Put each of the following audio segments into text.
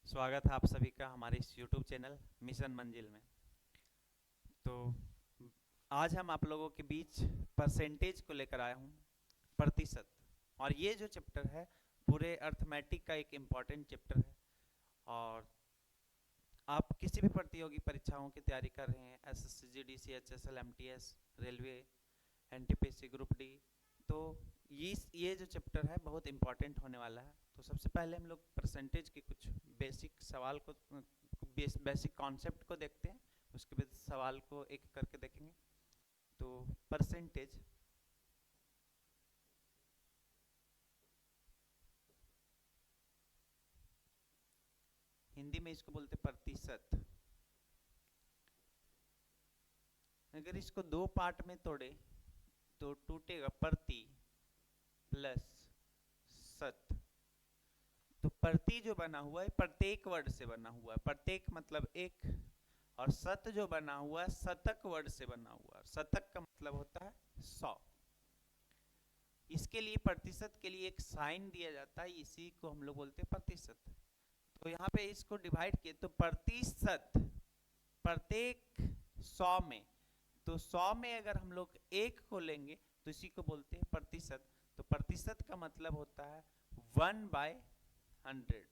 स्वागत है आप सभी का हमारे इस YouTube चैनल मिशन मंजिल में। तो आज हम आप लोगों के बीच परसेंटेज को लेकर आया हूँ, प्रतिशत। और ये जो चैप्टर है पूरे अर्थमेटिक का एक इम्पॉर्टेंट चैप्टर है। और आप किसी भी प्रतियोगी परीक्षाओं की तैयारी कर रहे हैं, SSC, GDC, HSL, MTS, railway, NTPC, group D, तो ये जो चैप्टर है बहुत इम्पॉर्टेंट होने वाला है। तो सबसे पहले हम लोग परसेंटेज के कुछ बेसिक सवाल को, बेसिक कॉन्सेप्ट को देखते हैं, उसके बाद सवाल को एक एक करके देखेंगे। तो परसेंटेज, हिंदी में इसको बोलते प्रतिशत। अगर इसको दो पार्ट में तोड़े तो टूटेगा प्रति प्लस शत। तो प्रति जो बना हुआ है प्रत्येक वर्ड से बना हुआ है, प्रत्येक मतलब एक, और शत जो बना हुआ है शतक वर्ड से बना हुआ है। शतक का मतलब होता है 100। इसके लिए प्रतिशत के लिए एक साइन दिया जाता है, इसी को हम लोग बोलते हैं प्रतिशत। तो यहाँ पे इसको डिवाइड किए तो प्रतिशत प्रत्येक 100 में, तो 100 में अगर हम लोग एक को लेंगे तो इसी को बोलते हैं प्रतिशत। तो प्रतिशत का मतलब होता है 1/100।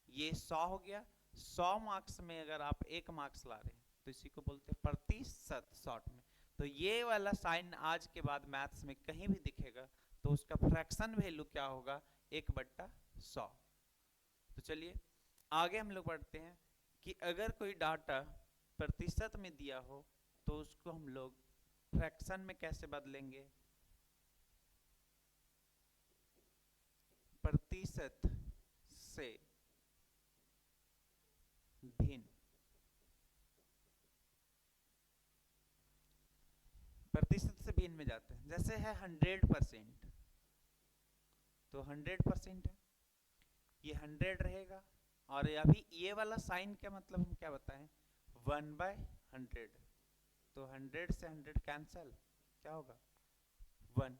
ये 100 हो गया। 100 मार्क्स में अगर आप एक मार्क्स ला रहे हैं तो इसी को बोलते हैं प्रतिशत शॉर्ट में। तो ये वाला साइन आज के बाद मैथ्स में कहीं भी दिखेगा तो उसका फ्रैक्शन वैल्यू क्या होगा, 1/100। तो चलिए आगे हम लोग बढ़ते हैं कि अगर कोई डाटा प्रतिशत में दिया हो तो उसको हम लोग फ्रैक्शन में कैसे बदलेंगे। प्रतिशत से भिन्न, प्रतिशत से भिन्न में जाते हैं। जैसे है 100%, तो 100% है, ये 100 रहेगा। और अभी ये वाला साइन का मतलब हम क्या बताएं, 1/100। तो 100 से 100 कैंसल, क्या होगा 1।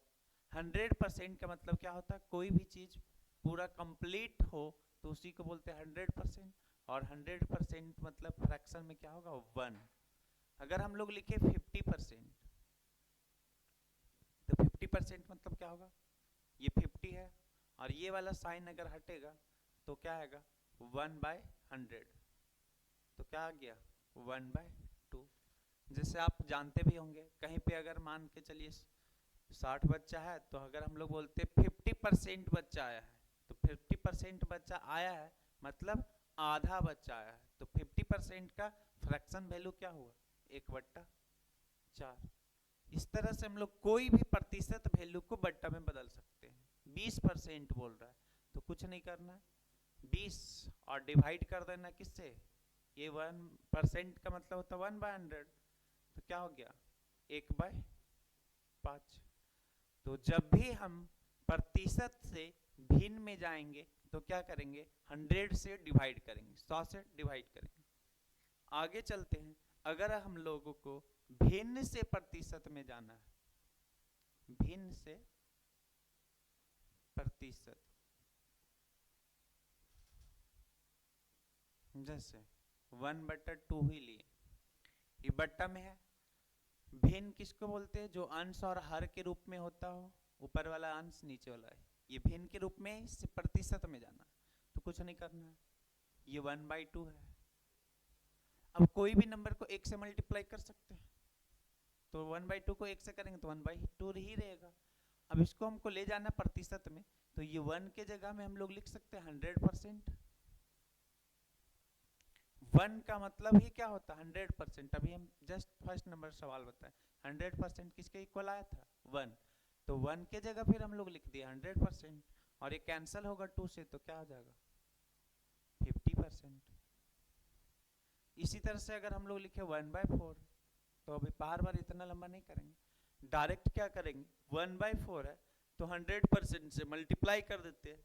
100% का मतलब क्या होता है, कोई भी चीज पूरा कंप्लीट हो तो उसी को बोलते हैं 100%। और 100% मतलब फ्रैक्शन में क्या होगा 1। अगर हम लोग लिखे 50%, तो 50% मतलब क्या होगा, ये 50 है और ये वाला साइन अगर हटेगा तो क्या आएगा 1/100। तो क्या आ गया 1/2। जैसे आप जानते भी होंगे कहीं पे अगर मान के चलिए 60 बच्चा है, तो अगर हम लोग बोलते 50% बच्चा आया है, तो 50% बच्चा आया है मतलब आधा बच्चा आया है। तो 50% का फ्रैक्शन वैल्यू क्या हुआ, 1/4। इस तरह से हम लोग कोई भी प्रतिशत वैल्यू को बट्टा में बदल सकते हैं। 20% बोल रहा है तो कुछ नहीं करना है, 20 और डिवाइड कर देना किससे, ये 1% का मतलब होता है 1/100। तो क्या हो गया 1/5। तो जब भी हम प्रतिशत से भिन्न में जाएंगे तो क्या करेंगे, 100 से डिवाइड करेंगे, 100 से डिवाइड करेंगे। आगे चलते हैं, अगर हम लोगों को भिन्न से प्रतिशत में जाना है, भिन्न से प्रतिशत, जैसे 1/2 ही लिए, ये बट्टा में है। भिन्न किसको बोलते हैं, जो अंश और हर के रूप में होता हो, ऊपर वाला अंश नीचे वाला है, ये भिन्न के रूप में, इससे प्रतिशत में जाना। तो कुछ नहीं करना है, ये 1/2 है। अब कोई भी नंबर को एक से मल्टीप्लाई कर सकते हैं, तो 1/2 को एक से करेंगे तो 1/2 ही रहेगा। अब इसको हमको ले जाना प्रतिशत में, तो ये 1 के जगह में हम लोग लिख सकते हैं 100%। 1 का मतलब ही क्या होता है 100%। अभी हम जस्ट फर्स्ट नंबर सवाल बताएं, 100% किसके इक्वल आया था 1। तो 1 के जगह फिर हम लोग लिख दिए 100%, और ये कैंसिल होगा 2 से तो क्या हो जाएगा 50%। इसी तरह से अगर हम लोग लिखे 1/4, तो अभी बार बार इतना लंबा नहीं करेंगे, डायरेक्ट क्या करेंगे, 1/4 है तो 100% से मल्टीप्लाई कर देते हैं।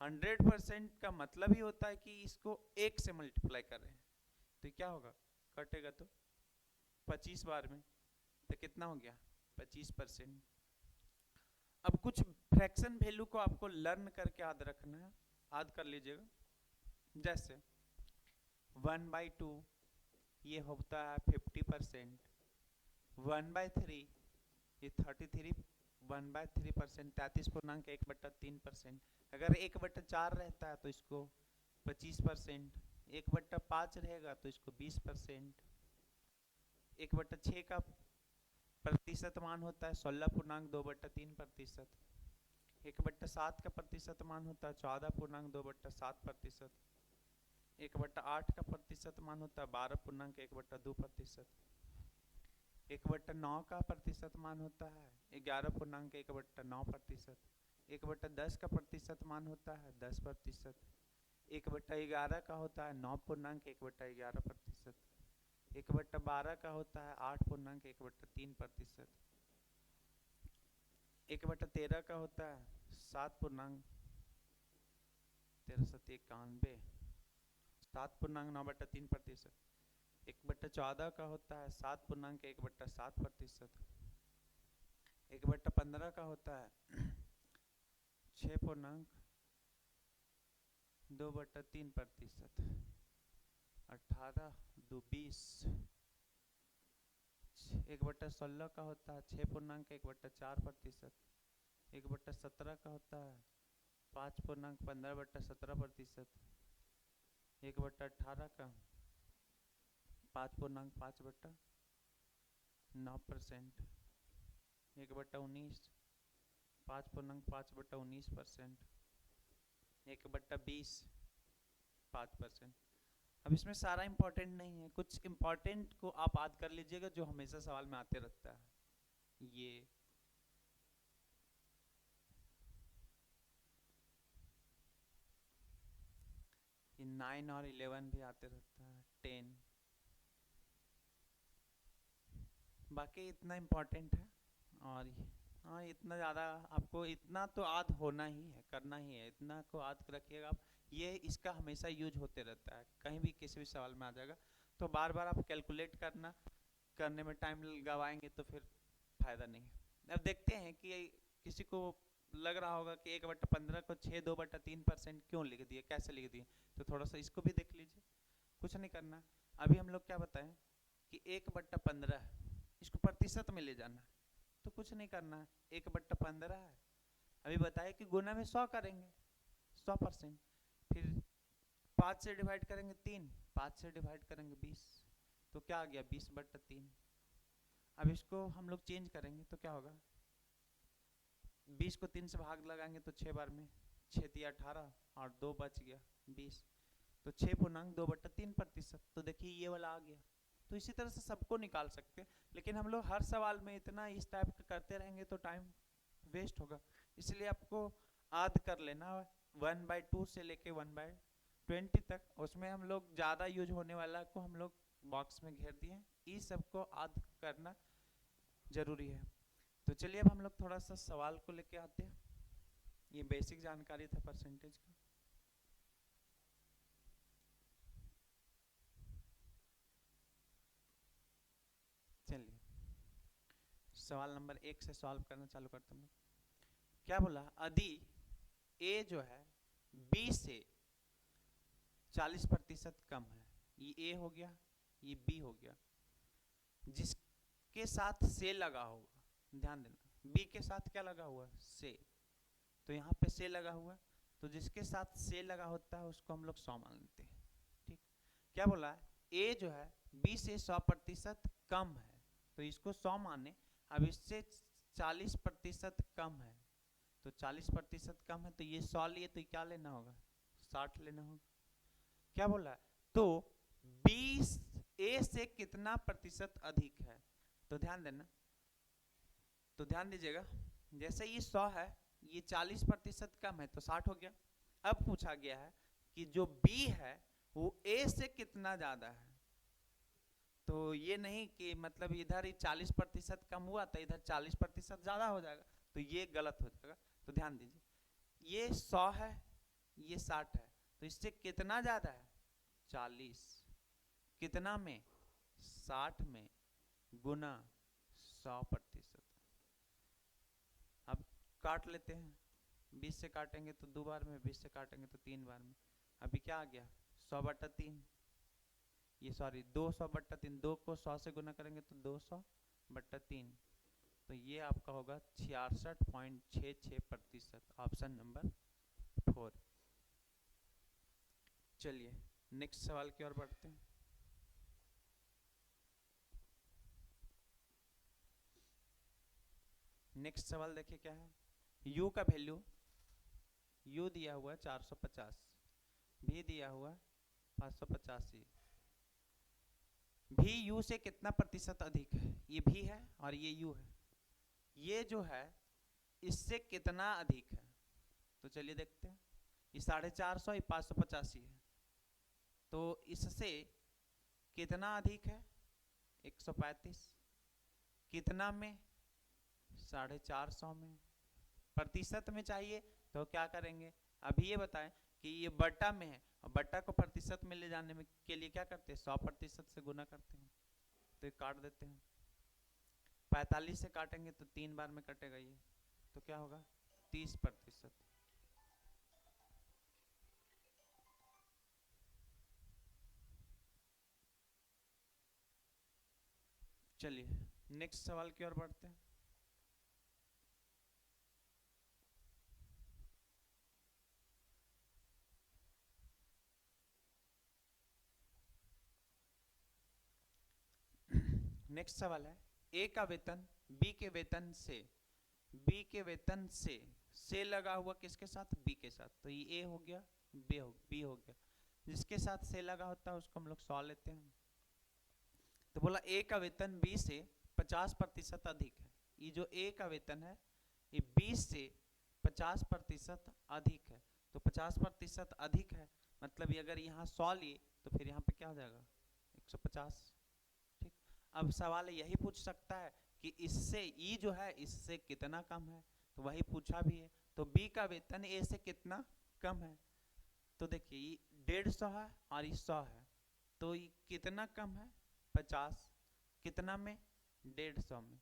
100% का मतलब ही होता है कि इसको एक से मल्टीप्लाई कर रहे हैं, तो क्या होगा, कटेगा तो 25 बार में, तो कितना हो गया 25%। अब कुछ फ्रैक्शन वैल्यू को आपको लर्न करके याद रखना है, याद कर लीजिएगा। जैसे 1/2 ये होता है 50%, 1/3 ये 33, 1/3% 33.1/3%। अगर 1/4 रहता है तो इसको 25%, 1/5 रहेगा तो इसको 20%, 1/6 का प्रतिशत मान होता है 16.2/3%, 1/7 का प्रतिशत मान होता है 14.2/7%, 1/8 का प्रतिशत मान होता है 12.1/2%, 1/9 का प्रतिशत मान होता है 11.1/9%, 1/10 का प्रतिशत मान होता है 10%, 1/11 का होता है 9.1/11%, 1/12 का होता है 8.1/3%, 1/13 का होता है 7.1391, 7.9/3%, 1/14 का होता है 7.1/7%, 1/15 का होता है 6.2/3%, 18×2 = 20, 1/16 का होता है 6.1/4%, 1/17 का होता है 5.15/17%, 1/18 का 5.5/9%, 1/19 5.5/19%, 1/20 5%। अब इसमें सारा इंपॉर्टेंट नहीं है, कुछ इंपॉर्टेंट को आप याद कर लीजिएगा जो हमेशा सवाल में आते रहता है। ये 9 और 11 भी आते रहता है, 10, बाकी इतना इम्पोर्टेंट है। और हाँ, इतना ज़्यादा आपको इतना तो याद होना ही है, करना ही है, इतना को याद रखिएगा आप। ये इसका हमेशा यूज होते रहता है, कहीं भी किसी भी सवाल में आ जाएगा, तो बार बार आप कैलकुलेट करने में टाइम गवाएंगे तो फिर फायदा नहीं है। अब देखते हैं कि किसी को लग रहा होगा कि 1/15 को 6.2/3% क्यों लिख दिए, कैसे लिख दिए, तो थोड़ा सा इसको भी देख लीजिए। कुछ नहीं करना, अभी हम लोग क्या बताएं कि 1/15 इसको प्रतिशत में ले जाना, तो कुछ नहीं करना है, 1/15 है। अभी बताए कि गुना में 100 करेंगे, 100%, फिर 5 से डिवाइड करेंगे 3, 5 से डिवाइड करेंगे 20, तो क्या आ गया 20/3। अब इसको हम लोग चेंज करेंगे तो क्या होगा, 20 को 3 से भाग लगाएंगे तो 6 बार में 6 × 18 और 2 बच गया 20, तो 6.2/3%। तो देखिए ये वाला आ गया। तो इसी तरह से सबको निकाल सकते हैं, लेकिन हम लोग हर सवाल में इतना इस टाइप का करते रहेंगे तो टाइम वेस्ट होगा, इसलिए आपको याद कर लेना 1/2 से लेके 1/20 तक। उसमें हम लोग ज़्यादा यूज होने वाला को हम लोग बॉक्स में घेर दिए, इस सबको याद करना जरूरी है। तो चलिए अब हम लोग थोड़ा सा सवाल को लेके आते हैं। ये बेसिक जानकारी था परसेंटेज का। चलिए सवाल नंबर 1 से सॉल्व करना चालू करते हैं। क्या बोला, यदि ए जो है बी से 40% कम है, ये ए हो गया, ये बी हो गया, जिसके साथ से लगा होगा, ध्यान देना बी के साथ क्या लगा हुआ से, तो यहाँ पे से लगा हुआ, तो जिसके साथ से लगा होता है उसको हम लोग 100 मान लेते हैं। ठीक, क्या बोला है, ए जो है बी से 100% कम है, तो इसको 100 माने। अब इससे 40% कम है, तो 40% कम है, तो ये 100 लिए, तो क्या लेना होगा, 60 लेना होगा। क्या बोला है, तो 20 ए से कितना प्रतिशत अधिक है, तो ध्यान देना, तो ध्यान दीजिएगा, जैसे ये 100 है, ये 40% कम है, तो 60 हो गया। अब पूछा गया है कि जो बी है वो ए से कितना ज्यादा है, तो ये नहीं कि मतलब इधर ही 40% कम हुआ तो इधर 40% ज्यादा हो जाएगा, तो ये गलत हो जाएगा। तो ध्यान दीजिए, ये 100 है, ये 60 है, तो इससे कितना ज्यादा है, 40, कितना में, 60 में, गुना 100%। अब काट लेते हैं, 20 से काटेंगे तो 2 बार में, 20 से काटेंगे तो 3 बार में। अभी क्या आ गया, 100/3, ये सॉरी 200/3, 2 को 100 से गुना करेंगे तो 200/3, तो ये आपका होगा 66.66%, ऑप्शन नंबर 4। चलिए नेक्स्ट सवाल की ओर बढ़ते हैं। नेक्स्ट सवाल देखिए क्या है। u का वैल्यू, u दिया हुआ 450, v दिया हुआ 585, v u से कितना प्रतिशत अधिक है, ये v है और ये u है, ये जो है इससे कितना अधिक है, तो चलिए देखते हैं। ये 450, ये 585 है, तो इससे कितना अधिक है, 135, कितना में, 450 में, प्रतिशत में चाहिए तो क्या करेंगे, अभी ये बताएं कि ये बट्टा में है और बट्टा को प्रतिशत में ले जाने में के लिए क्या करते हैं, 100% से गुना करते हैं, तो ये काट देते हैं। 45 से काटेंगे तो 3 बार में कटेगा ये, तो क्या होगा 30%। चलिए नेक्स्ट सवाल की ओर बढ़ते हैं। नेक्स्ट सवाल है, ए का वेतन बी के वेतन से, बी के वेतन से लगा हुआ किसके साथ, बी के साथ, तो ये ए हो गया, बी हो गया, जिसके साथ से लगा होता है उसको हम लोग 100 लेते हैं। तो बोला ए का वेतन बी से 50% अधिक है, ये जो ए का वेतन है ये बी से 50% अधिक है, तो 50% अधिक है मतलब ये अगर यहाँ 100 लिए तो फिर यहाँ पे क्या हो जाएगा 150। ठीक, अब सवाल यही पूछ सकता है कि इससे ई जो है इससे कितना कम है, तो वही पूछा भी है। तो बी का वेतन ए से कितना कम है, तो देखिए ये 150 है और ये 100 है, तो ये कितना कम है 50, कितना में 150 में,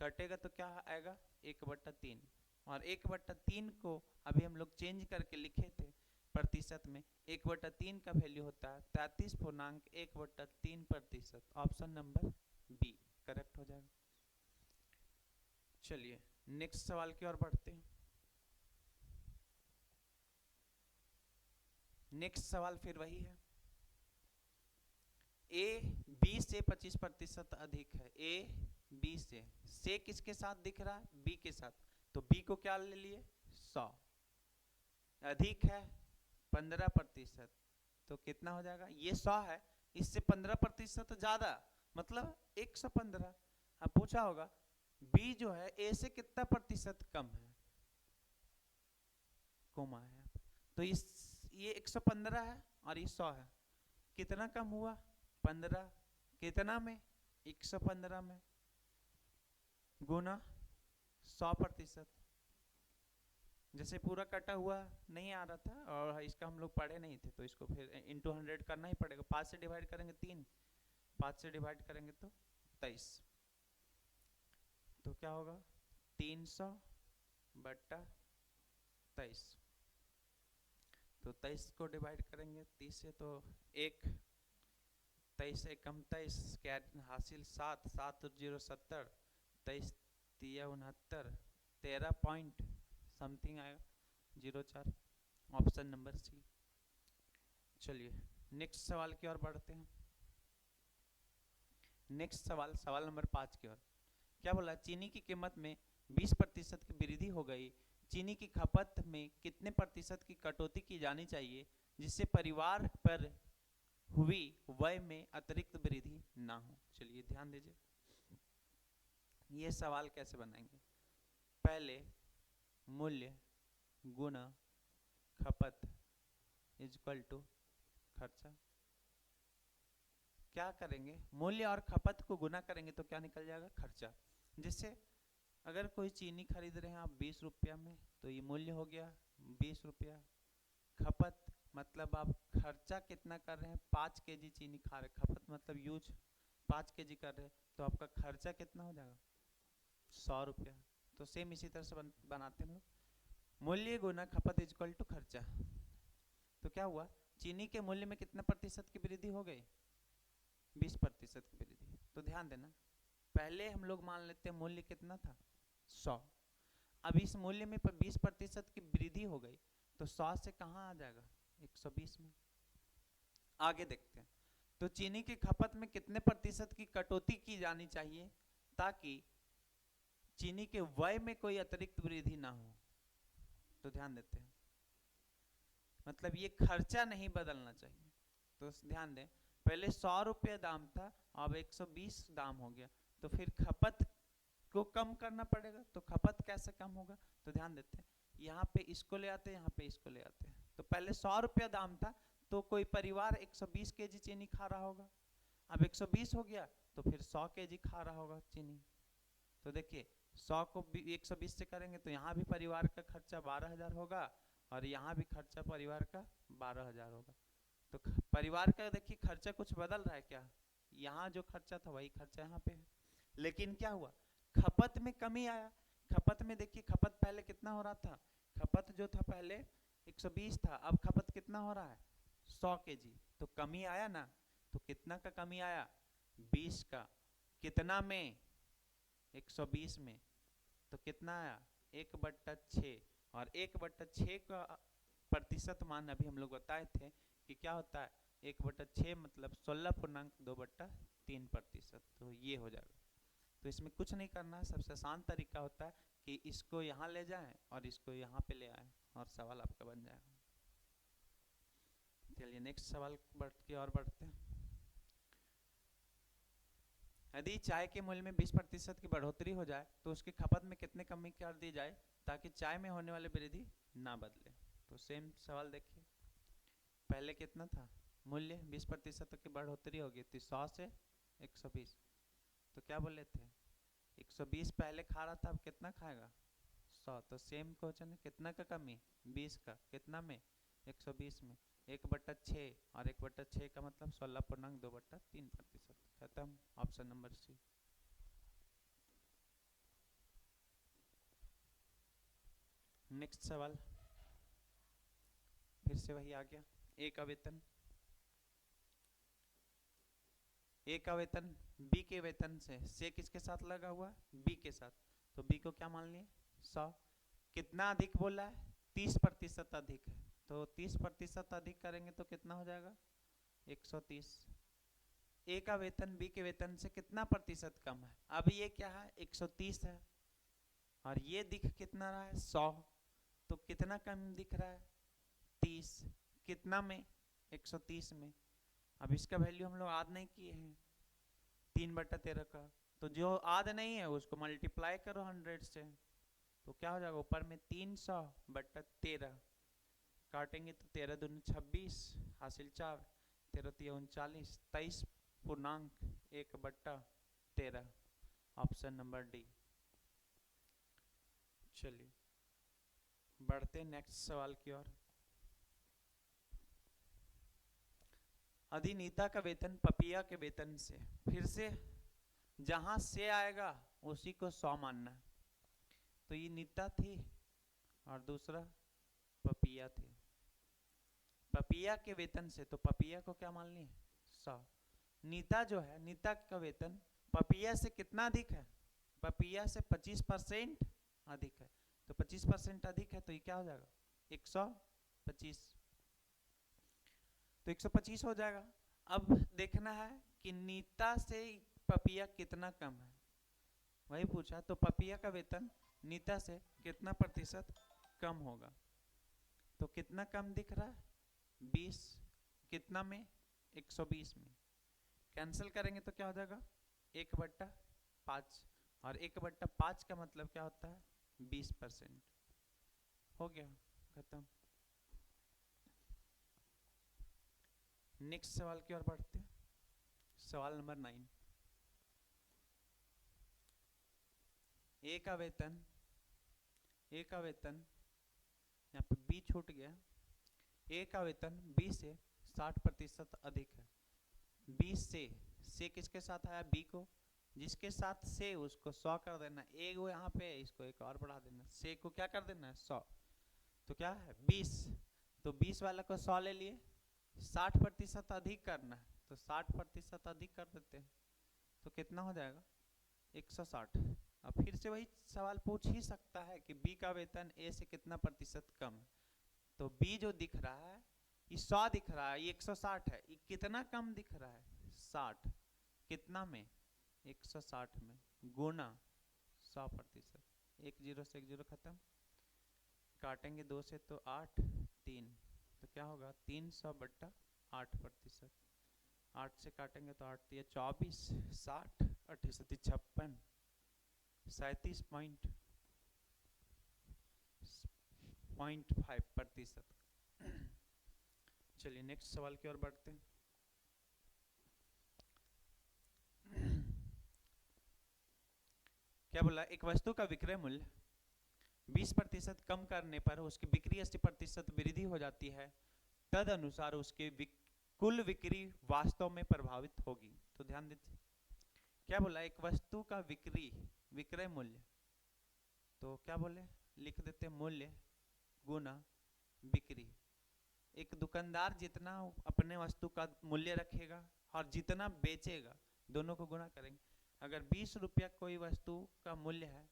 कटेगा तो क्या आएगा 1/3, और 1/3 को अभी हम लोग चेंज करके लिखे थे प्रतिशत में, 1/3 का वैल्यू होता है 33.1/3%, ऑप्शन नंबर बी करेक्ट हो जाएगा। चलिए नेक्स्ट सवाल की ओर बढ़ते हैं। नेक्स्ट सवाल फिर वही है, ए बी से 25% अधिक है, ए बी से किसके साथ दिख रहा है, बी के साथ, तो बी को क्या ले लिए 100, अधिक है 15%, तो कितना हो जाएगा, ये 100 है, इससे 15% ज्यादा मतलब 115। अब पूछा होगा बी जो है ए से कितना प्रतिशत कम है, कोमा है, तो ये 115 है और ये 100 है, कितना कम हुआ 15, कितना में 115 में, गुना 100%। जैसे पूरा कटा हुआ नहीं आ रहा था और इसका हम लोग पढ़े नहीं थे, तो इसको फिर इंटू 100 करना ही पड़ेगा। 5 से डिवाइड करेंगे 3, 5 से डिवाइड करेंगे तो 23, तो क्या होगा 300/23, तो 23 को डिवाइड करेंगे 30 से तो 1, 23 से कम 23, क्या हासिल 7, 7 और 0 70, 23 3 69, 13 पॉइंट समथिंग आएगा 04, ऑप्शन नंबर सी। चलिए नेक्स्ट सवाल की ओर बढ़ते हैं। नेक्स्ट सवाल, सवाल नंबर 5 की ओर क्या बोला, चीनी की कीमत में 20% की वृद्धि हो गई, चीनी की खपत में कितने प्रतिशत की कटौती की जानी चाहिए जिससे परिवार पर हुई व्यय में अतिरिक्त वृद्धि ना हो। चलिए ध्यान दीजिए, ये सवाल कैसे बनाएंगे, पहले मूल्य गुना खपत इक्वल टू खर्चा, क्या करेंगे मूल्य और खपत को गुना करेंगे तो क्या निकल जाएगा खर्चा। जैसे अगर कोई चीनी खरीद रहे हैं आप 20 रुपया में, तो ये मूल्य हो गया 20 रुपया, खपत मतलब आप खर्चा कितना कर रहे हैं, 5 kg चीनी खा रहे, खपत मतलब यूज 5 kg कर रहे, तो आपका खर्चा कितना हो जाएगा 100 रुपया। तो सेम इसी तरह से बनाते हैं हम लोग, मूल्य गुना खपत इक्वल टू खर्चा, तो क्या हुआ चीनी के मूल्य में कितने प्रतिशत की वृद्धि हो गई? 20% की वृद्धि। तो ध्यान देना, पहले हम लोग मान लेते हैं मूल्य कितना था 100, अब इस मूल्य में 20% की वृद्धि हो गई, तो 100 से कहाँ आ जाएगा 120 में। आगे देखते हैं, तो चीनी की खपत में कितने प्रतिशत की कटौती की जानी चाहिए ताकि चीनी के व्यय में कोई अतिरिक्त वृद्धि ना हो? तो ध्यान देते हैं, मतलब ये खर्चा नहीं बदलना चाहिए। तो ध्यान दें, पहले 100 रुपये दाम था, अब 120 दाम हो गया, तो फिर खपत को कम करना पड़ेगा। तो खपत कैसे कम होगा? तो ध्यान देते हैं, यहाँ पे इसको ले आते हैं, यहाँ पे इसको ले आते हैं। तो पहले 100 रुपया दाम था, तो कोई परिवार 120 केजी चीनी खा रहा होगा, अब 120 हो गया तो फिर 100 केजी खा रहा होगा चीनी। तो देखिए 100 को 120 से करेंगे तो यहाँ भी परिवार का खर्चा 12,000 होगा और यहाँ भी खर्चा परिवार का 12,000 होगा। तो परिवार का देखिए खर्चा कुछ बदल रहा है क्या? यहाँ जो खर्चा था वही खर्चा यहाँ पे है, लेकिन क्या हुआ, खपत में कमी आया। खपत में देखिए, खपत पहले कितना हो रहा था, खपत जो था पहले 120 था, अब खपत कितना हो रहा है 100 केजी, तो कमी आया ना। तो कितना का कमी आया? 20 का। कितना में? 120 में। तो कितना आया 1/6, और 1/6 का प्रतिशत मान अभी हम लोग बताए थे कि क्या होता है 1/6 मतलब 16.2/3%। तो ये हो जाएगा। तो इसमें कुछ नहीं करना है, सबसे आसान तरीका होता है कि इसको यहाँ ले जाएं और इसको यहाँ पे ले आएं और सवाल आपका बन जाएगा। चलिए नेक्स्ट सवाल की ओर बढ़ते हैं। यदि चाय के मूल्य में 20% की बढ़ोतरी हो जाए तो उसकी खपत में कितने कमी कर दी जाए ताकि चाय में होने वाली वृद्धि ना बदले? तो सेम सवाल देखिए, पहले कितना था मूल्य, 20% की बढ़ोतरी होगी तो 100 से 120, तो क्या बोले थे 120 पहले खा रहा था, अब कितना खाएगा 100। तो सेम क्वेश्चन है, कितना का कमी 20 का, कितना में 120 में, 1/6 और 1/6 का मतलब 16.2/3%। खत्म, ऑप्शन नंबर सी। नेक्स्ट सवाल फिर से वही आ गया, ए का वेतन, ए का वेतन बी के वेतन से किसके साथ लगा हुआ, बी के साथ, तो बी को क्या मान लिए 100। कितना अधिक बोला है 30% अधिक है, तो 30% अधिक करेंगे तो कितना हो जाएगा 130। ए का वेतन बी के वेतन से कितना प्रतिशत कम है, अब ये क्या है 130 है और ये दिख कितना रहा है 100, तो कितना कम दिख रहा है 30, कितना में 130 में। अब इसका वैल्यू हम लोग आद नहीं किए हैं 3/13 का, तो जो आद नहीं है उसको मल्टीप्लाई करो 100 से, तो क्या हो जाएगा ऊपर में 300/13, काटेंगे तो 13 दूनी 26, हासिल 4, 13 39, 23.1/13, ऑप्शन नंबर डी। चलिए बढ़ते नेक्स्ट सवाल की ओर। अधिनीता का वेतन पपिया के वेतन से, फिर से जहां से आएगा उसी को 100 मानना है। तो ये नीता थी और दूसरा पपिया थी, पपिया के वेतन से, तो पपिया को क्या मान लिए 100। नीता जो है, नीता का वेतन पपिया से कितना अधिक है, पपिया से 25% अधिक है, तो 25% अधिक है तो ये क्या हो जाएगा 125, तो 125 हो जाएगा। अब देखना है कि नीता से पपिया कितना कम है, वही पूछा, तो पपिया का वेतन नीता से कितना प्रतिशत कम होगा, तो कितना कम दिख रहा है 20, कितना में 120 में, कैंसिल करेंगे तो क्या हो जाएगा 1/5, और 1/5 का मतलब क्या होता है 20%। हो गया, खत्म। नेक्स्ट सवाल की ओर बढ़ते हैं, सवाल नंबर 9। ए का वेतन, ए का वेतन, यहाँ पे बी छूट गया, ए का वेतन बी से 60% अधिक है। बी से किसके साथ आया बी को, जिसके साथ से उसको 100 कर देना, ए वो यहाँ पे इसको एक और बढ़ा देना, से को क्या कर देना है 100, तो क्या है 20, तो 20 वाला को 100 ले लिए, 60% अधिक करना है तो 60% अधिक कर देते हैं, तो कितना हो जाएगा 160। अब फिर से वही सवाल पूछ ही सकता है कि बी का वेतन ए से कितना प्रतिशत कम है, तो बी जो दिख रहा है ये 100 दिख रहा है, ये 160 है, ये कितना कम दिख रहा है 60, कितना में 160 में गुना 100%, एक जीरो से एक जीरो खत्म, काटेंगे 2 से तो 8 3, तो क्या होगा 300/8%, 8 से काटेंगे तो 8 दिए 24, 60 38 56, 37.5%। चलिए नेक्स्ट सवाल की ओर बढ़ते हैं। क्या बोला, एक वस्तु का विक्रय मूल्य 20% कम करने पर उसकी बिक्री 80% वृद्धि हो जाती है, तद अनुसार उसके कुल बिक्री वास्तव में प्रभावित होगी। तो ध्यान दीजिए क्या बोला, एक वस्तु का विक्रय मूल्य, तो क्या बोले लिख देते मूल्य गुना बिक्री। एक दुकानदार जितना अपने वस्तु का मूल्य रखेगा और जितना बेचेगा दोनों को गुना करेंगे। अगर 20 रुपया कोई वस्तु का मूल्य है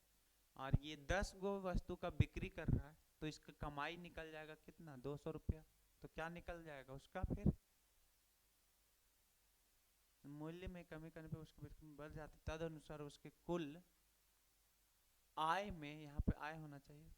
और ये 10 गो वस्तु का बिक्री कर रहा है, तो इसका कमाई निकल जाएगा कितना 200 रुपया। तो क्या निकल जाएगा उसका, फिर मूल्य में कमी करने पे उसकी बिक्री बढ़ जाती, तद अनुसार उसके कुल आय में, यहाँ पे आय होना चाहिए,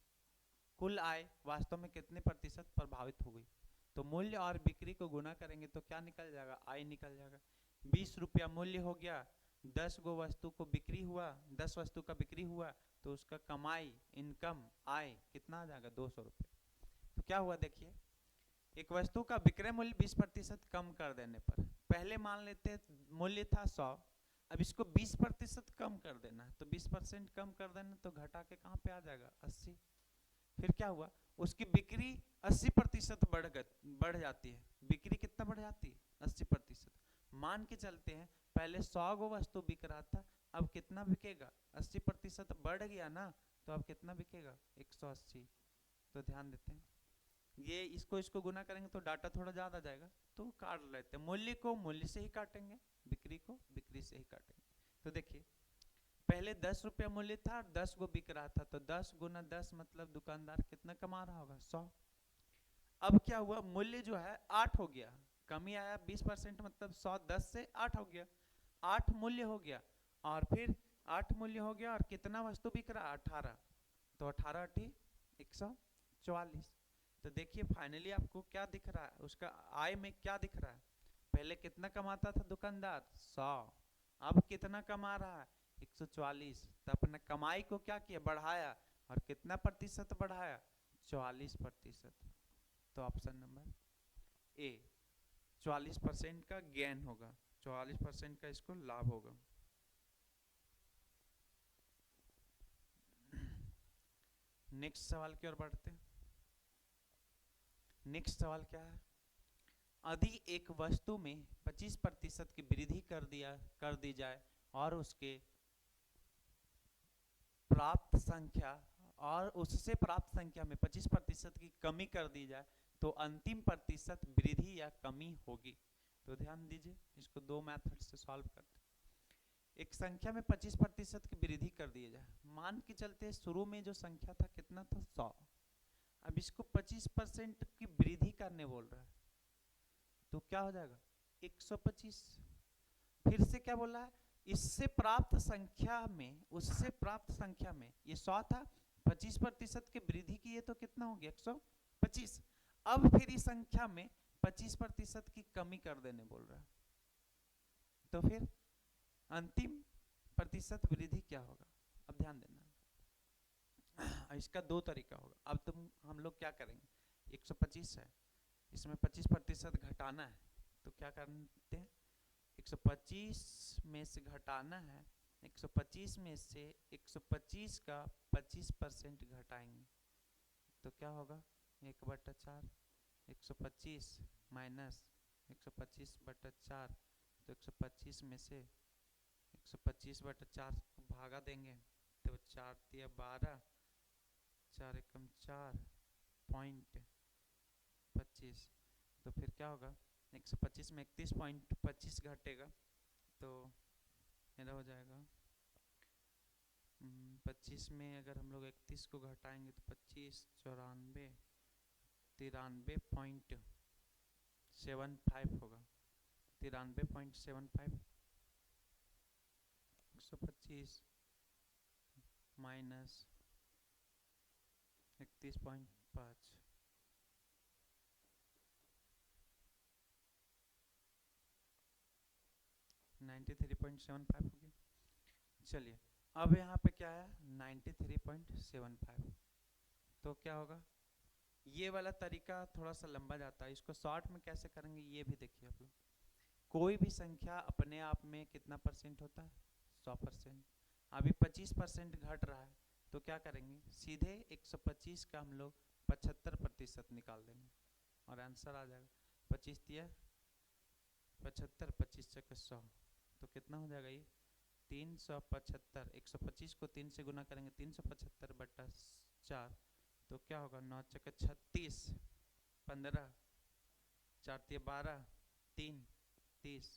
कुल आय वास्तव में कितने प्रतिशत प्रभावित हो गई। तो मूल्य और बिक्री को गुना करेंगे तो क्या निकल जाएगा, आय निकल जाएगा। 20 रुपया मूल्य हो गया, 10 गो वस्तु को बिक्री हुआ, 10 वस्तु का बिक्री हुआ, तो उसका कमाई इनकम आय कितना आ जाएगा 200 रुपये। तो क्या हुआ देखिए, एक वस्तु का विक्रय मूल्य 20% कम कर देने पर, पहले मान लेते मूल्य था 100, अब इसको 20% कम कर देना है, तो 20% कम कर देना तो घटा के कहाँ पे आ जाएगा 80। फिर क्या हुआ, उसकी बिक्री 80% बढ़ जाती है। बिक्री कितना बढ़ जाती है 80%। मान के चलते हैं पहले 100 गो वस्तु बिक रहा था, अब कितना बिकेगा 80% बढ़ गया ना, तो अब कितना बिकेगा 180। तो ध्यान देते हैं ये इसको गुना करेंगे तो डाटा थोड़ा ज्यादा जाएगा, तो काट लेते हैं, मूल्य को मूल्य से ही काटेंगे, बिक्री को बिक्री से ही काटेंगे। तो देखिए पहले 10 रुपया मूल्य था, 10 गो बिक रहा था, तो 10 गुना 10 मतलब दुकानदार कितना कमा रहा होगा 100। अब क्या हुआ, मूल्य जो है 8 हो गया, कमी आया 20% मतलब 100 10 से 8 हो गया, 8 मूल्य हो गया, और फिर 8 मूल्य हो गया और कितना वस्तु बिक रहा 18, तो 18 8 144। तो देखिए फाइनली आपको क्या दिख रहा है, उसका आय में क्या दिख रहा है, पहले कितना कमाता था दुकानदार 100, अब कितना कमा रहा है 144। तो अपने कमाई को क्या किया बढ़ाया, और कितना प्रतिशत बढ़ाया 44%। तो ऑप्शन नंबर ए 44% का गेन होगा, 44% का इसको लाभ होगा। नेक्स्ट सवाल की ओर बढ़ते हैं। नेक्स्ट सवाल क्या है, यदि एक वस्तु में 25% की वृद्धि कर दी जाए और उसके प्राप्त संख्या और उससे प्राप्त संख्या में 25% की कमी कर दी जाए, तो अंतिम प्रतिशत वृद्धि या कमी होगी। तो ध्यान दीजिए इसको दो मेथड से सॉल्व करते हैं। एक संख्या में 25% की वृद्धि कर दी जाए, मान के चलते शुरू में जो संख्या था कितना था 100, अब इसको 25% की वृद्धि करने बोल रहा है, तो क्या हो जाएगा 125। फिर से क्या बोला है, इससे प्राप्त संख्या में उससे प्राप्त संख्या में ये 100 था, 25% की वृद्धि की है तो कितना हो गया 125। अब फिर इस संख्या में 25% की कमी कर देने बोल रहा है, तो फिर अंतिम प्रतिशत वृद्धि क्या होगा। अब ध्यान देना इसका दो तरीका होगा। अब हम लोग क्या करेंगे, 125 है, इसमें 25% घटाना है, तो क्या करते हैं 125 में से घटाना है, 125 में से 125 का 25% घटाएंगे, तो क्या होगा 1/4, 125 माइनस 125/4, तो 125 में से 125/4 को भागा देंगे, तो 4 दिया 12, 4 एकम 4 पॉइंट 25, तो फिर क्या होगा 125 में 31.25 घटेगा तो मेरा हो जाएगा 25 में अगर हम लोग 31 को घटाएंगे तो 25 94 93.75 होगा। 93.75 125 माइनस 31.5 93.75 हो गया। चलिए अब यहाँ पे क्या है 93.75, तो क्या होगा, ये वाला तरीका थोड़ा सा लंबा जाता है, इसको शॉर्ट में कैसे करेंगे ये भी देखिए आप लोग। कोई भी संख्या अपने आप में कितना परसेंट होता है 100%। अभी 25% घट रहा है तो क्या करेंगे, सीधे 125 का हम लोग 75% निकाल देंगे और आंसर आ जाएगा 25 दिया 75 25 चक्कर 100 तो कितना हो जाएगा ये 375। 125 को 3 से गुना करेंगे 375/4 तो क्या होगा 9 चक्कर 36 15 4 तिया 12 3 30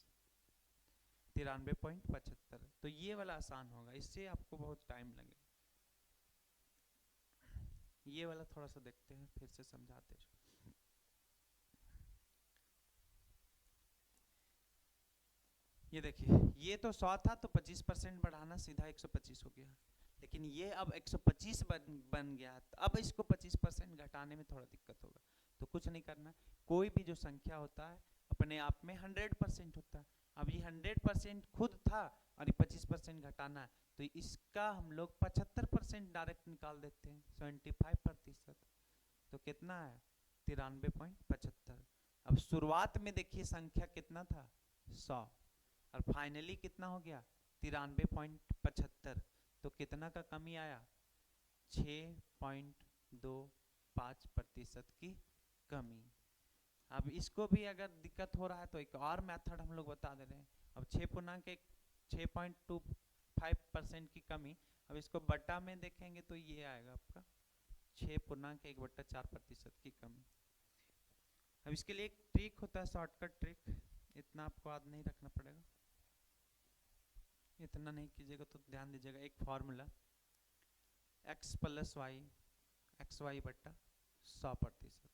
93.75। तो ये वाला आसान होगा, इससे आपको बहुत टाइम लगेगा। ये वाला थोड़ा सा देखते हैं फिर से समझाते हैं। ये देखिए ये तो 100 था तो 25% बढ़ाना सीधा 125 हो गया, लेकिन ये अब 125 बन गया तो अब इसको 25% घटाने में थोड़ा दिक्कत होगा। तो कुछ नहीं करना, कोई भी जो संख्या होता है अपने आप में 100% होता है। अब ये 100% खुद था और ये 25% घटाना है तो इसका हम लोग 75% डायरेक्ट निकाल देते हैं 75%। तो कितना है 93.75। अब शुरुआत में देखिए संख्या कितना था 100 और फाइनली कितना हो गया 93.75। तो कितना का कमी आया 6.25% की कमी। अब इसको भी अगर दिक्कत हो रहा है तो एक और मेथड हम लोग बता दे रहे हैं। अब 6.25% की कमी, अब इसको बट्टा में देखेंगे तो ये आएगा आपका 6.1/4% की कमी। अब इसके लिए एक ट्रिक होता है, शॉर्टकट ट्रिक, इतना आपको याद नहीं रखना पड़ेगा, इतना नहीं कीजिएगा तो ध्यान दीजिएगा। एक फॉर्मूला x + y xy/100%।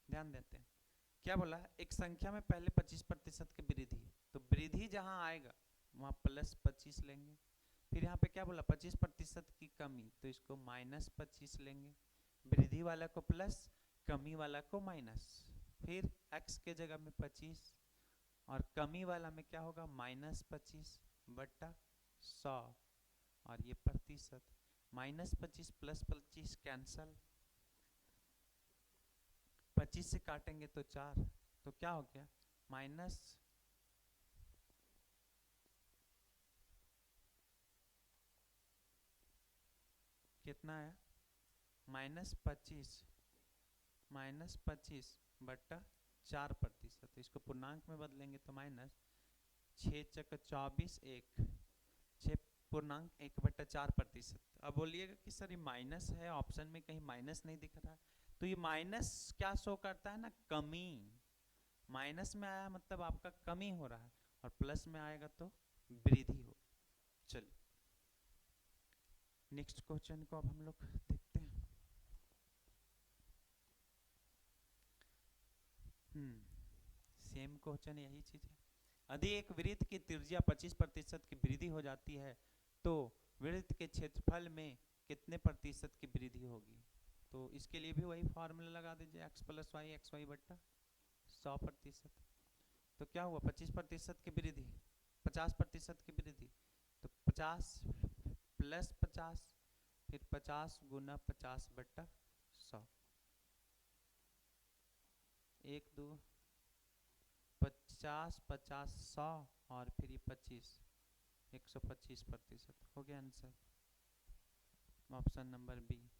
ध्यान देते हैं क्या बोला है, एक संख्या में पहले 25% की वृद्धि, तो वृद्धि जहां आएगा वहां +25 लेंगे। फिर यहाँ पे क्या बोला 25% की कमी, तो इसको -25 लेंगे। वृद्धि वाला को प्लस, कमी वाला को माइनस। फिर x के जगह में 25 और कमी वाला में क्या होगा -25/100 और ये प्रतिशत। -25 + 25 कैंसल, 25 से काटेंगे तो 4, तो क्या हो गया माइनस कितना है -25/4%। इसको पूर्णांक में बदलेंगे तो -6×24 1 6.1/4%। अब बोलिएगा कि सर ये माइनस है, ऑप्शन में कहीं माइनस नहीं दिख रहा है, तो ये माइनस क्या शो करता है ना, कमी। माइनस में आया मतलब आपका कमी हो रहा है और प्लस में आएगा तो वृद्धि हो। चलिए नेक्स्ट क्वेश्चन को अब हम लोग देखते हैं। सेम क्वेश्चन, यही चीज है। यदि एक वृत्त की त्रिज्या 25% की वृद्धि हो जाती है तो वृत्त के क्षेत्रफल में कितने प्रतिशत की वृद्धि होगी। तो इसके लिए भी वही फॉर्मूला लगा दीजिए x + y xy/100%। तो क्या हुआ 25% की वृद्धि 50% की वृद्धि, तो 50 + 50 फिर 50 × 50/100 1 2 50 50 100 और फिर ये 25 125% हो गया answer, option number B.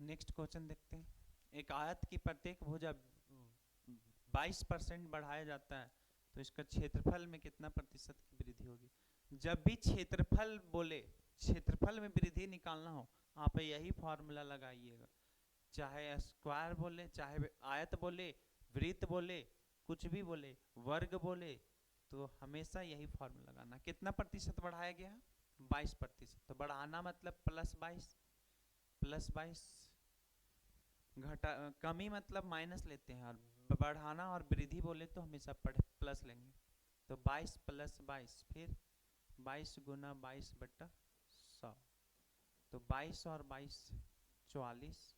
Next question देखते हैं। एक आयत की प्रत्येक भुजा 22% बढ़ाया जाता है तो इसका क्षेत्रफल में कितना प्रतिशत की वृद्धि होगी। जब भी क्षेत्रफल बोले, क्षेत्रफल में वृद्धि निकालना हो, आप यही फॉर्मूला लगाइएगा, चाहे स्क्वायर बोले, चाहे आयत बोले, वृत्त बोले, कुछ भी बोले, वर्ग बोले, तो हमेशा यही फॉर्मूला लगाना। कितना प्रतिशत बढ़ाया गया? 22%। तो बढ़ाना मतलब +22, +22, घटा कमी मतलब माइनस लेते हैं, और बढ़ाना और वृद्धि बोले तो हमेशा प्लस लेंगे। तो 22 + 22, फिर 22 गुना 22/100, तो 22 और 22 44,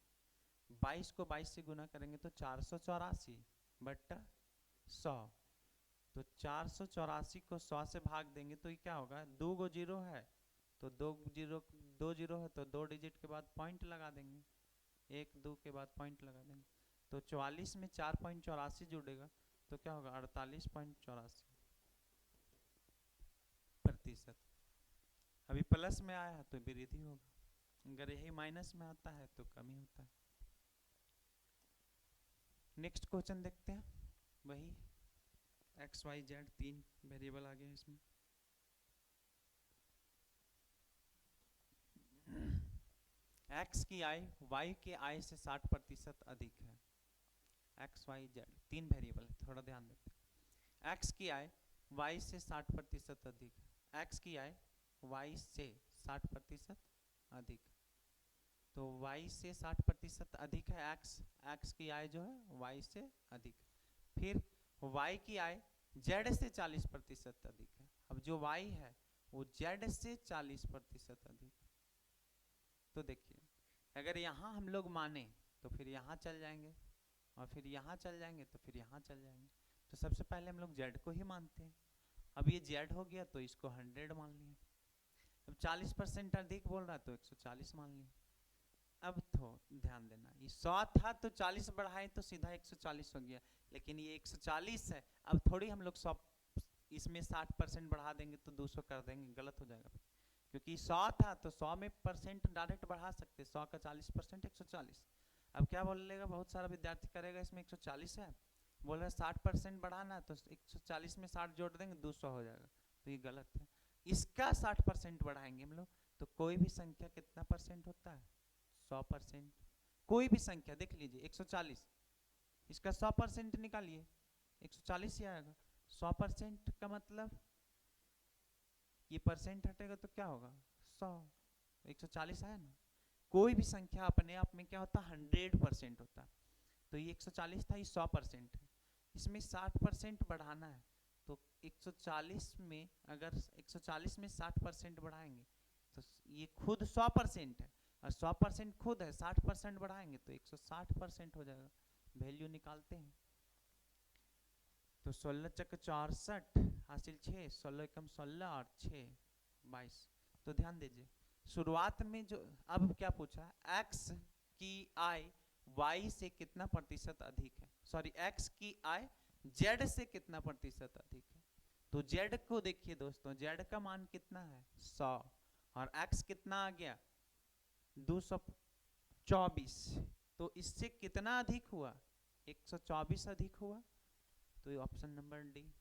22 को 22 से गुना करेंगे तो 484/100, तो 484 को 100 से भाग देंगे तो ये क्या होगा, 2 गो जीरो है, तो 2 जीरो है तो 2 डिजिट के बाद पॉइंट लगा देंगे, 1 2 के बाद पॉइंट लगा देंगे, तो 44 में 4.84 जुड़ेगा तो क्या होगा, 48.84%। अभी प्लस में आया है तो वृद्धि होगा, अगर यही माइनस में आता है तो कमी होता है। नेक्स्ट क्वेश्चन देखते हैं, वही x y z 3 वेरिएबल आ गए इसमें। x की आय y के आय से 60% अधिक है। x y z 3 वेरिएबल है, थोड़ा ध्यान देते हैं। x की आय y से 60% अधिक है, x की आय y से 60% अधिक, तो y से 60% अधिक है x की आय जो है y से अधिक। फिर y की आय z से 40% अधिक है। अब जो y है वो z से 40% अधिक। तो देखिए, अगर यहाँ हम लोग माने तो फिर यहाँ चल जाएंगे, और फिर यहाँ चल जाएंगे तो फिर यहाँ चल जाएंगे। तो सबसे पहले हम लोग z को ही मानते हैं। अब ये z हो गया तो इसको 100 मान लिया। अब 40% अधिक बोल रहा है तो 140 मान लिया। अब तो ध्यान देना, ये 100 था तो 40 बढ़ाए तो सीधा 140 हो गया, लेकिन ये 140 है। अब थोड़ी हम लोग 100 इसमें 60% बढ़ा देंगे तो 200 कर देंगे, गलत हो जाएगा, क्योंकि 100 था तो 100 में परसेंट डायरेक्ट बढ़ा सकते, 100 का 40% 140। अब क्या बोलेगा, बहुत सारा विद्यार्थी करेगा, इसमें 140 है, बोल रहा है 60% बढ़ाना, तो 140 में 60 जोड़ देंगे 200 हो जाएगा, तो ये गलत है। इसका 60% बढ़ाएंगे हम लोग, तो कोई भी संख्या कितना परसेंट होता है, 100%। कोई भी संख्या देख लीजिए, 140, इसका 100% निकालिए, 140 ही आएगा। 100% का मतलब ये परसेंट हटेगा तो क्या होगा, 100, 140 आया ना। कोई भी संख्या अपने आप में क्या होता है, 100% होता है। तो ये 140 था, ये 100% है, इसमें 60% बढ़ाना है, तो 140 में अगर 140 में 60% बढ़ाएंगे तो ये खुद 100% है, और 100% खुद है, 60% बढ़ाएंगे तो 160% हो जाएगा। वैल्यू निकालते हैं, तो 16 चक 64 हासिल 6, 16 एकम 16 और 6 22। तो ध्यान दीजिए, शुरुआत में जो अब क्या पूछा है, x की आय y से कितना प्रतिशत अधिक है, सॉरी x की आय z से कितना प्रतिशत अधिक है। तो z को देखिए दोस्तों, z का मान कितना है, 100, और x कितना आ गया, 224, तो इससे कितना अधिक हुआ, 124 अधिक हुआ, तो ये ऑप्शन नंबर डी।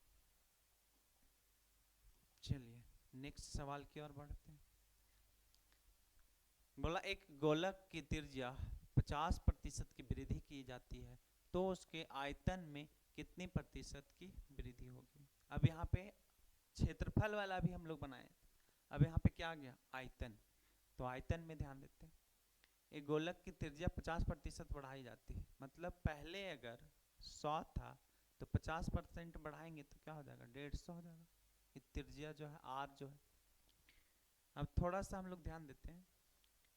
चलिए नेक्स्ट सवाल की ओर बढ़ते हैं। बोला एक गोलक की त्रिज्या 50% की वृद्धि की जाती है तो उसके आयतन में कितनी प्रतिशत की वृद्धि होगी। अब यहाँ पे क्षेत्रफल वाला भी हम लोग बनाए, अब यहाँ पे क्या आ गया, आयतन। तो आयतन में ध्यान देते हैं, एक गोलक की त्रिज्या 50% बढ़ाई जाती है, मतलब पहले अगर 100 था तो 50% बढ़ाएंगे तो क्या हो जाएगा, 150 हो जाएगा। ये त्रिज्या जो है आर जो है। अब थोड़ा सा हम लोग ध्यान देते हैं,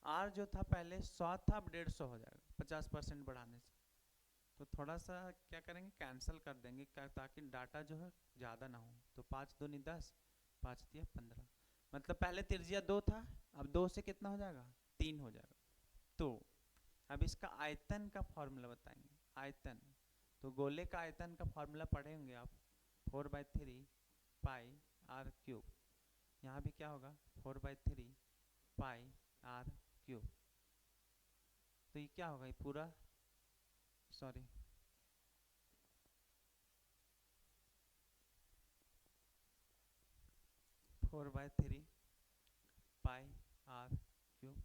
आर जो था पहले 100 था, अब 150 हो जाएगा 50% बढ़ाने से। तो थोड़ा सा क्या करेंगे, कैंसिल कर देंगे ताकि डाटा जो है ज़्यादा ना हो। तो 5 दूनी 10, 5 दिया 15, मतलब पहले त्रिज्या 2 था, अब 2 से कितना हो जाएगा, 3 हो जाएगा। तो अब इसका आयतन का फॉर्मूला बताएंगे, आयतन। तो गोले का आयतन का फॉर्मूला पढ़े होंगे आप, 4/3 पाई आर क्यूब। यहाँ भी क्या होगा, 4/3 पाई आर क्यूब। तो ये क्या होगा, ये पूरा, sorry 4 4/3 pi r cube,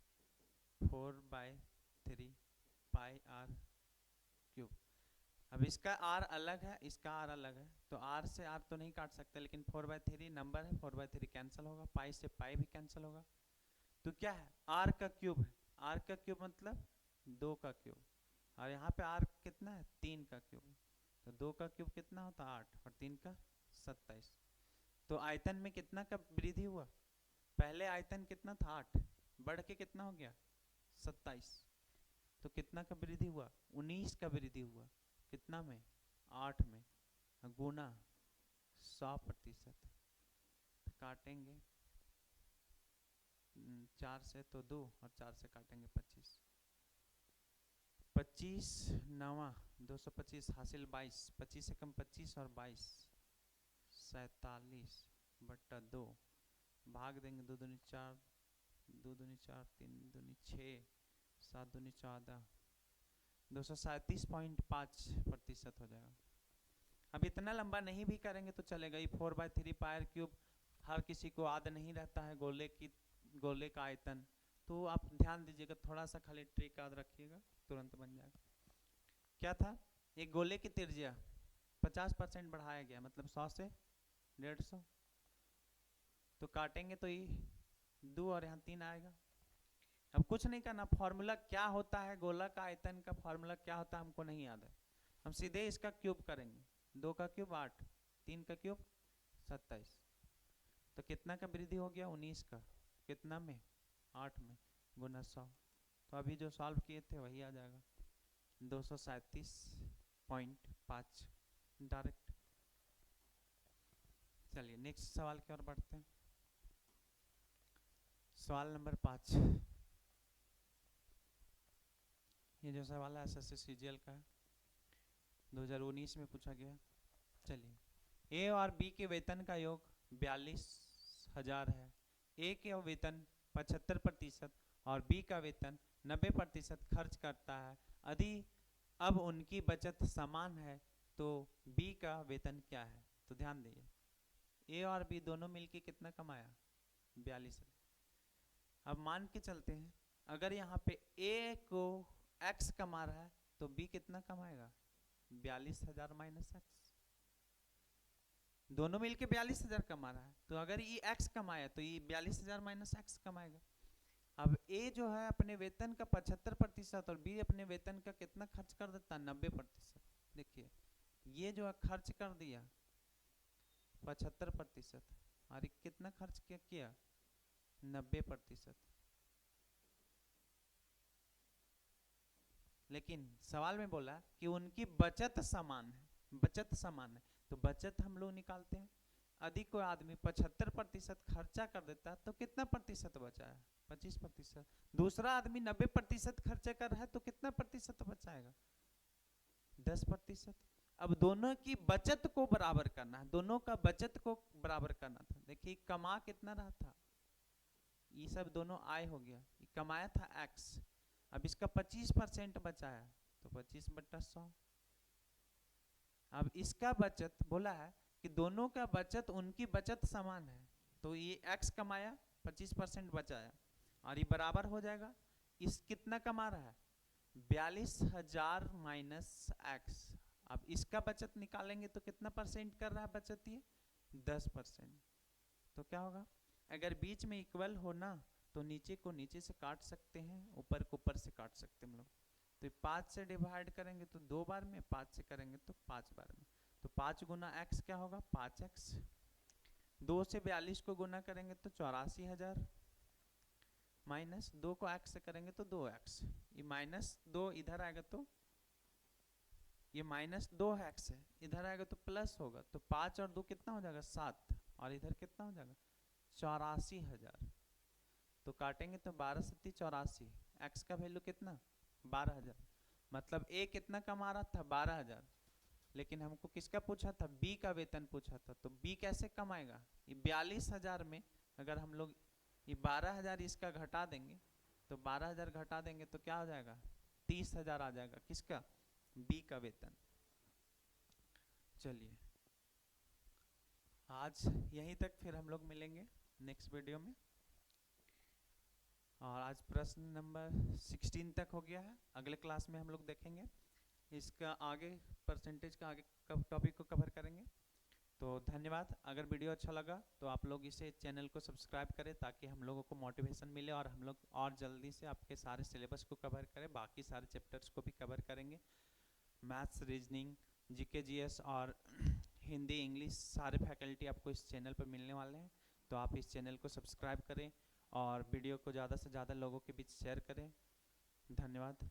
4/3 pi r cube. अब इसका आर अलग है, इसका आर अलग है, तो आर से आर तो नहीं काट सकते, लेकिन 4/3 नंबर है, 4/3 कैंसिल होगा, पाई से पाई भी कैंसिल होगा। तो क्या है, आर का क्यूब है, आर का क्यूब मतलब 2 का क्यूब, और यहाँ पे आर कितना है 3 का क्यूब, तो 2 का क्यूब कितना होता है 8 और 3 का 27। तो आयतन में कितना का वृद्धि हुआ, पहले आयतन कितना था 8, बढ़ के कितना हो गया 27, तो कितना का वृद्धि हुआ 19 का वृद्धि हुआ, कितना में 8 में, गुना 100%। काटेंगे 4 से तो 2 और 4 से काटेंगे 25, 25 9 225 हासिल 22, 25 से कम 25 और 22 47/2, भाग देंगे 2 दूनी 4, 2 दूनी 4, 3 दूनी 6, 7 दूनी 14, 237.5% हो जाएगा। अब इतना लंबा नहीं भी करेंगे तो चलेगा, ये 4/3 पाई आर क्यूब हर किसी को याद नहीं रहता है गोले का आयतन, तो आप ध्यान दीजिएगा, थोड़ा सा खाली ट्रिक याद रखिएगा, तुरंत बन जाएगा। क्या था, एक गोले की त्रिज्या 50% बढ़ाया गया, मतलब 100 से 150, तो काटेंगे तो ये 2 और यहाँ 3 आएगा। अब कुछ नहीं करना, फॉर्मूला क्या होता है गोला का आयतन का, फॉर्मूला क्या होता है हमको नहीं याद है, हम सीधे इसका क्यूब करेंगे, 2 का क्यूब 8, 3 का क्यूब 27, तो कितना का वृद्धि हो गया 19 का, कितना में 8 में, गुना 100, तो अभी जो सॉल्व किए थे वही आ जाएगा 237.5 डायरेक्ट। चलिए नेक्स्ट सवाल की ओर बढ़ते हैं। सवाल नंबर 5, ये जो सवाल है एसएससी सीजीएल का है, 2019 में पूछा गया। चलिए, ए और बी के वेतन का योग 42,000 है, ए के वेतन 75% और बी का वेतन 90% खर्च करता है, यदि अब उनकी बचत समान है तो बी का वेतन क्या है। तो ध्यान दीजिए, ए और बी दोनों मिलके कितना कमाया 42,000। अब मान के चलते हैं अगर यहाँ पे ए को एक्स कमा रहा है तो बी कितना कमाएगा 42,000 माइनस एक्स, दोनों मिलके 42,000 कमा रहा है, तो अगर ये एक्स कमाया तो ये 42,000 माइनस एक्स कमाएगा। अब ए जो है अपने वेतन का 75% और बी अपने वेतन का कितना खर्च कर देता 90%। देखिए ये जो है खर्च कर दिया 75% और कितना खर्च किया 90%। लेकिन सवाल में बोला कि उनकी बचत समान है, बचत समान है, तो बचत हम लोग निकालते हैं। यदि कोई आदमी 75% खर्चा कर देता है तो कितना प्रतिशत बचा है 25%, दूसरा आदमी 90% खर्चा कर रहा है तो कितना प्रतिशत बचाएगा 10%। अब दोनों की बचत को बराबर करना है, दोनों का बचत को बराबर करना था। देखिए कमा कितना रहा था, ये सब दोनों आय हो गया, ये कमाया था एक्स, अब इसका 25% बचा है तो 25/100। अब इसका बचत बोला है कि दोनों का बचत, उनकी बचत समान है, तो ये एक्स कमाया 25% बचाया और ये बराबर हो जाएगा, इस कितना कमा रहा है 42,000 माइनस एक्स। अब इसका बचत निकालेंगे तो कितना परसेंट कर रहा है बचत ये 10%। तो क्या होगा, अगर बीच में इक्वल हो ना तो नीचे को नीचे से काट सकते हैं, ऊपर को ऊपर से काट सकते हैं हम लोग। तो 5 से डिवाइड करेंगे तो 2 बार में, 5 से करेंगे तो 5 बार में, तो 5 गुना एक्स क्या होगा 5x, 2 से 42 को गुना करेंगे तो 84,000 माइनस 2 को x से करेंगे तो 2x, ये -2 इधर आएगा तो ये -2x है, इधर आएगा तो प्लस होगा, तो 5 और 2 कितना हो जाएगा 7 और इधर कितना हो जाएगा 84,000। तो काटेंगे तो 12 7 84, x का वैल्यू कितना 12,000, मतलब a कितना कमा रहा था 12,000, लेकिन हमको किसका पूछा था b का वेतन पूछा था, तो b कैसे कमाएगा, ये 42,000 में अगर हम लोग ये 12,000 इसका घटा देंगे तो 12,000 घटा देंगे तो क्या हो जाएगा 30,000 आ जाएगा, किसका b का वेतन। चलिए आज यहीं तक, फिर हम लोग मिलेंगे नेक्स्ट वीडियो में। और आज प्रश्न नंबर 16 तक हो गया है, अगले क्लास में हम लोग देखेंगे इसका आगे परसेंटेज का आगे टॉपिक को कवर करेंगे। तो धन्यवाद। अगर वीडियो अच्छा लगा तो आप लोग इसे चैनल को सब्सक्राइब करें ताकि हम लोगों को मोटिवेशन मिले और हम लोग और जल्दी से आपके सारे सिलेबस को कवर करें, बाकी सारे चैप्टर्स को भी कवर करेंगे। मैथ्स, रीजनिंग, जीके, जीएस और हिंदी, इंग्लिश सारे फैकल्टी आपको इस चैनल पर मिलने वाले हैं। तो आप इस चैनल को सब्सक्राइब करें और वीडियो को ज़्यादा से ज़्यादा लोगों के बीच शेयर करें। धन्यवाद।